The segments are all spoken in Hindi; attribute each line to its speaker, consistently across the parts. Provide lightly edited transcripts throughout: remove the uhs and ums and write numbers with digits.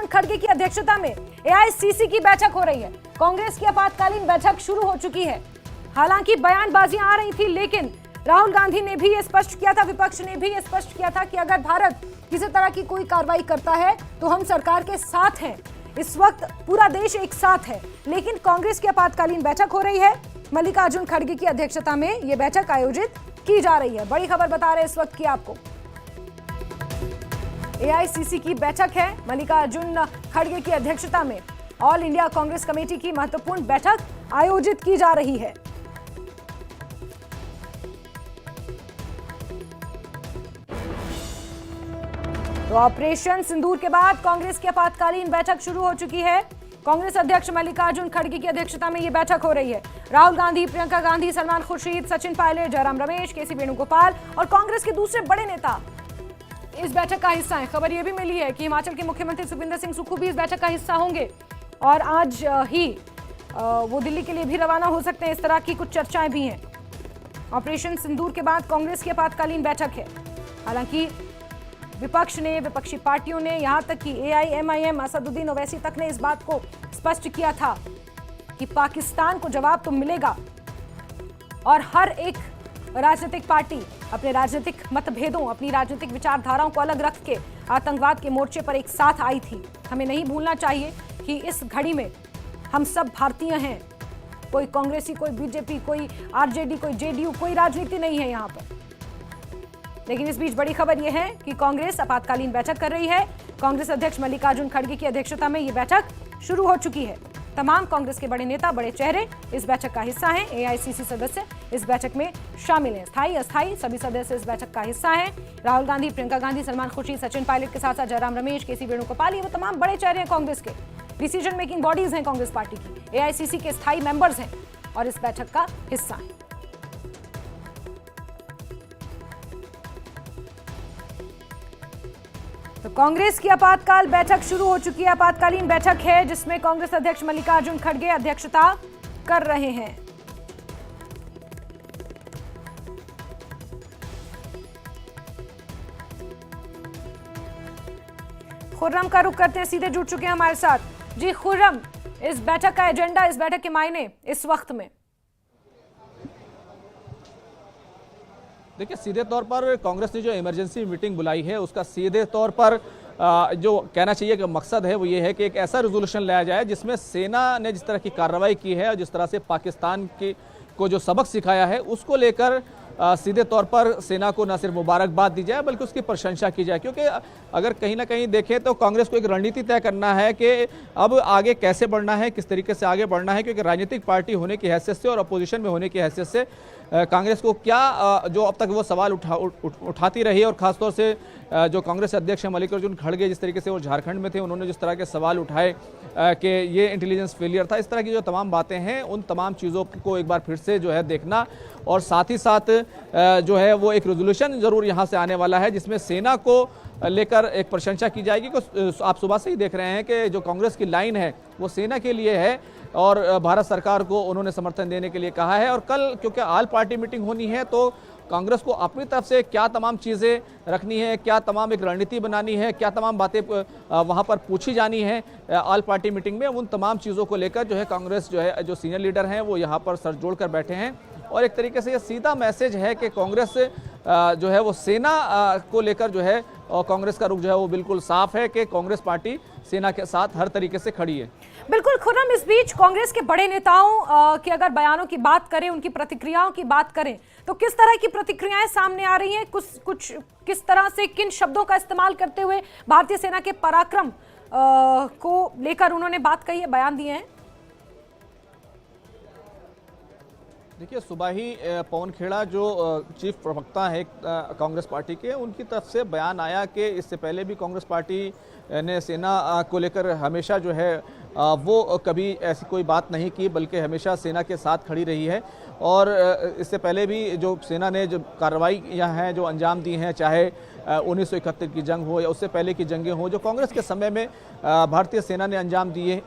Speaker 1: खड़गे की अध्यक्षता में एआईसीसी की बैठक हो रही है। कांग्रेस की आपातकालीन बैठक शुरू हो चुकी है। हालांकि बयानबाजियां आ रही थी, लेकिन राहुल गांधी ने भी ये स्पष्ट किया था, विपक्ष ने भी ये स्पष्ट किया था कि अगर भारत किसी तरह की कोई कार्रवाई करता है तो हम सरकार के साथ हैं। इस वक्त पूरा देश एक साथ है। लेकिन कांग्रेस की आपातकालीन बैठक हो रही है। मल्लिकार्जुन खड़गे की अध्यक्षता में यह बैठक आयोजित की जा रही है। बड़ी खबर बता रहे हैं इस वक्त की आपको। एआईसीसी की बैठक है। मल्लिकार्जुन खड़गे की अध्यक्षता में ऑल इंडिया कांग्रेस कमेटी की महत्वपूर्ण बैठक आयोजित की जा रही है। तो ऑपरेशन सिंदूर के बाद कांग्रेस की आपातकालीन बैठक शुरू हो चुकी है। कांग्रेस अध्यक्ष मल्लिकार्जुन खड़गे की अध्यक्षता में यह बैठक हो रही है। राहुल गांधी, प्रियंका गांधी, सलमान खुर्शीद, सचिन पायलट, जयराम रमेश, केसी वेणुगोपाल और कांग्रेस के दूसरे बड़े नेता इस बैठक का हिस्सा है। खबर यह भी मिली है कि हिमाचल के मुख्यमंत्री सुखविंदर सिंह सुक्खू भी इस बैठक का हिस्सा होंगे और आज ही वो दिल्ली के लिए भी रवाना हो सकते हैं। इस तरह की कुछ चर्चाएं भी हैं। ऑपरेशन सिंदूर के बाद कांग्रेस की आपातकालीन बैठक है। हालांकि विपक्ष ने, विपक्षी पार्टियों ने, यहां तक कि एआईएमआईएम असदुद्दीन ओवैसी तक ने इस बात को स्पष्ट किया था कि पाकिस्तान को जवाब तो मिलेगा और हर एक राजनीतिक पार्टी अपने राजनीतिक मतभेदों, अपनी राजनीतिक विचारधाराओं को अलग रख के आतंकवाद के मोर्चे पर एक साथ आई थी। हमें नहीं भूलना चाहिए कि इस घड़ी में हम सब भारतीय हैं। कोई कांग्रेसी, कोई बीजेपी, कोई आरजेडी, कोई जेडीयू, कोई राजनीति नहीं है यहां पर। लेकिन इस बीच बड़ी खबर यह है कि कांग्रेस आपातकालीन बैठक कर रही है। कांग्रेस अध्यक्ष मल्लिकार्जुन खड़गे की अध्यक्षता में यह बैठक शुरू हो चुकी है। तमाम कांग्रेस के बड़े नेता, बड़े चेहरे इस बैठक का हिस्सा हैं। एआईसीसी सदस्य इस बैठक में शामिल हैं। स्थायी, अस्थायी सभी सदस्य इस बैठक का हिस्सा हैं। राहुल गांधी, प्रियंका गांधी, सलमान खुर्शीद, सचिन पायलट के साथ साथ जयराम रमेश, केसी वेणुगोपाल, ये वो तमाम बड़े चेहरे हैं कांग्रेस के। डिसीजन मेकिंग बॉडीज हैं कांग्रेस पार्टी की। एआईसीसी के स्थायी मेंबर्स हैं और इस बैठक का हिस्सा हैं। तो कांग्रेस की आपातकाल बैठक शुरू हो चुकी है। आपातकालीन बैठक है जिसमें कांग्रेस अध्यक्ष मल्लिकार्जुन खड़गे अध्यक्षता कर रहे हैं। खुर्रम का रुख करते हैं, सीधे जुड़ चुके हैं हमारे साथ। जी खुर्रम, इस बैठक का एजेंडा, इस बैठक के मायने इस वक्त में।
Speaker 2: देखिए, सीधे तौर पर कांग्रेस ने जो इमरजेंसी मीटिंग बुलाई है उसका सीधे तौर पर जो कहना चाहिए कि मकसद है वो ये है कि एक ऐसा रेजोल्यूशन लाया जाए जिसमें सेना ने जिस तरह की कार्रवाई की है और जिस तरह से पाकिस्तान को जो सबक सिखाया है उसको लेकर सीधे तौर पर सेना को न सिर्फ मुबारकबाद दी जाए बल्कि उसकी प्रशंसा की जाए। क्योंकि अगर कहीं ना कहीं देखें तो कांग्रेस को एक रणनीति तय करना है कि अब आगे कैसे बढ़ना है, किस तरीके से आगे बढ़ना है। क्योंकि राजनीतिक पार्टी होने की हैसियत से और अपोजिशन में होने की हैसियत से कांग्रेस को क्या जो अब तक वो सवाल उठाती रही है और ख़ासतौर से जो कांग्रेस अध्यक्ष हैं मल्लिकार्जुन खड़गे, जिस तरीके से वो झारखंड में थे, उन्होंने जिस तरह के सवाल उठाए कि ये इंटेलिजेंस फेलियर था, इस तरह की जो तमाम बातें हैं उन तमाम चीज़ों को एक बार फिर से जो है देखना और साथ ही साथ जो है वो एक रेजोल्यूशन ज़रूर यहाँ से आने वाला है जिसमें सेना को लेकर एक प्रशंसा की जाएगी। आप सुबह से ही देख रहे हैं कि जो कांग्रेस की लाइन है वो सेना के लिए है और भारत सरकार को उन्होंने समर्थन देने के लिए कहा है। और कल क्योंकि ऑल पार्टी मीटिंग होनी है तो कांग्रेस को अपनी तरफ से क्या तमाम चीज़ें रखनी है, क्या तमाम एक रणनीति बनानी है, क्या तमाम बातें वहाँ पर पूछी जानी है ऑल पार्टी मीटिंग में, उन तमाम चीज़ों को लेकर जो है कांग्रेस जो है जो सीनियर लीडर हैं वो यहाँ पर सर जोड़ कर बैठे हैं। और एक तरीके से ये सीधा मैसेज है कि कांग्रेस जो है वो सेना को लेकर जो है और कांग्रेस का रुख जो है वो बिल्कुल साफ है कि कांग्रेस पार्टी सेना के साथ हर तरीके से खड़ी है।
Speaker 1: बिल्कुल खुर्रम, इस बीच कांग्रेस के बड़े नेताओं की अगर बयानों की बात करें, उनकी प्रतिक्रियाओं की बात करें तो किस तरह की प्रतिक्रियाएं सामने आ रही हैं? कुछ किस तरह से, किन शब्दों का इस्तेमाल करते हुए भारतीय सेना के पराक्रम को लेकर उन्होंने बात कही है, बयान दिए हैं?
Speaker 2: देखिए, सुबह ही पवन खेड़ा जो चीफ प्रवक्ता है कांग्रेस पार्टी के, उनकी तरफ से बयान आया कि इससे पहले भी कांग्रेस पार्टी ने सेना को लेकर हमेशा जो है वो कभी ऐसी कोई बात नहीं की बल्कि हमेशा सेना के साथ खड़ी रही है। और इससे पहले भी जो सेना ने जो कार्रवाइयाँ हैं जो अंजाम दी हैं, चाहे 1971 की जंग हो या उससे पहले की जंगें हो, जो कांग्रेस के समय में भारतीय सेना ने अंजाम दिए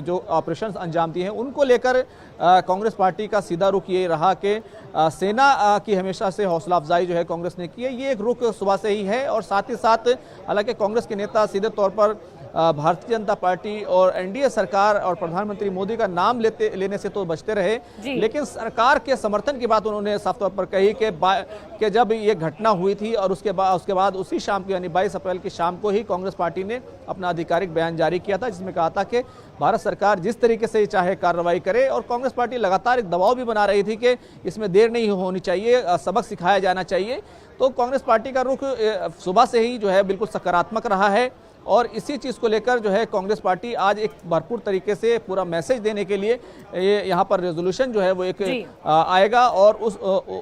Speaker 2: जो ऑपरेशंस अंजाम दिए हैं, उनको लेकर कांग्रेस पार्टी का सीधा रुख ये रहा कि सेना की हमेशा से हौसला अफजाई जो है कांग्रेस ने की है। ये एक रुख सुबह से ही है। और साथ ही साथ हालांकि कांग्रेस के नेता सीधे तौर पर भारतीय जनता पार्टी और एनडीए सरकार और प्रधानमंत्री मोदी का नाम लेने से तो बचते रहे, लेकिन सरकार के समर्थन की बात उन्होंने साफ तौर पर कही कि जब ये घटना हुई थी और उसके बाद उसी शाम को यानी 22 अप्रैल की शाम को ही कांग्रेस पार्टी ने अपना आधिकारिक बयान जारी किया था, जिसमें कहा था कि भारत सरकार जिस तरीके से चाहे कार्रवाई करे, और कांग्रेस पार्टी लगातार एक दबाव भी बना रही थी कि इसमें देर नहीं होनी चाहिए, सबक सिखाया जाना चाहिए। तो कांग्रेस पार्टी का रुख सुबह से ही जो है बिल्कुल सकारात्मक रहा है, और इसी चीज़ को लेकर जो है कांग्रेस पार्टी आज एक भरपूर तरीके से पूरा मैसेज देने के लिए यहाँ पर रेजोल्यूशन जो है वो एक आएगा, और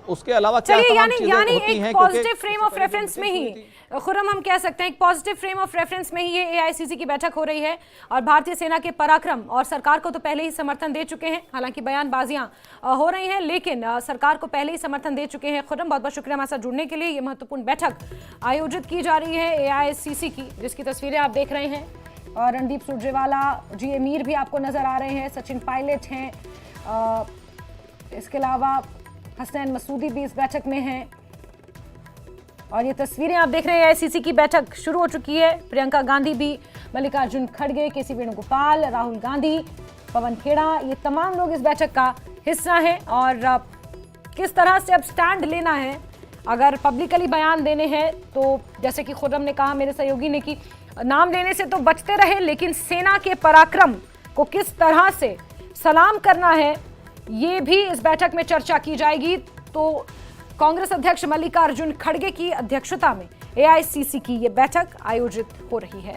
Speaker 2: उसके अलावा क्या तमाम चीजें होती हैं,
Speaker 1: पॉजिटिव फ्रेम ऑफ रेफरेंस में ही खुर्रम हम कह सकते हैं, एक पॉजिटिव फ्रेम ऑफ रेफरेंस में ही ये एआईसीसी की बैठक हो रही है, और भारतीय सेना के पराक्रम और सरकार को तो पहले ही समर्थन दे चुके हैं, हालांकि बयानबाजियां हो रही हैं, लेकिन सरकार को पहले ही समर्थन दे चुके हैं। खुर्रम, बहुत बहुत शुक्रिया हमारे साथ जुड़ने के लिए। ये महत्वपूर्ण बैठक आयोजित की जा रही है एआईसीसी की, जिसकी तस्वीरें आप देख रहे हैं, और रणदीप सुरजेवाला, जी मीर भी आपको नजर आ रहे हैं, सचिन पायलट हैं, इसके अलावा हसनैन मसूदी भी इस बैठक में हैं, और ये तस्वीरें आप देख रहे हैं। एआईसीसी की बैठक शुरू हो चुकी है। प्रियंका गांधी भी, मल्लिकार्जुन खड़गे, केसी वेणुगोपाल, राहुल गांधी, पवन खेड़ा, ये तमाम लोग इस बैठक का हिस्सा हैं। और किस तरह से अब स्टैंड लेना है, अगर पब्लिकली बयान देने हैं तो जैसे कि खुर्रम ने कहा, मेरे सहयोगी ने, कि नाम लेने से तो बचते रहे, लेकिन सेना के पराक्रम को किस तरह से सलाम करना है, ये भी इस बैठक में चर्चा की जाएगी। तो कांग्रेस अध्यक्ष मल्लिकार्जुन खड़गे की अध्यक्षता में एआईसीसी की ये बैठक आयोजित हो रही है।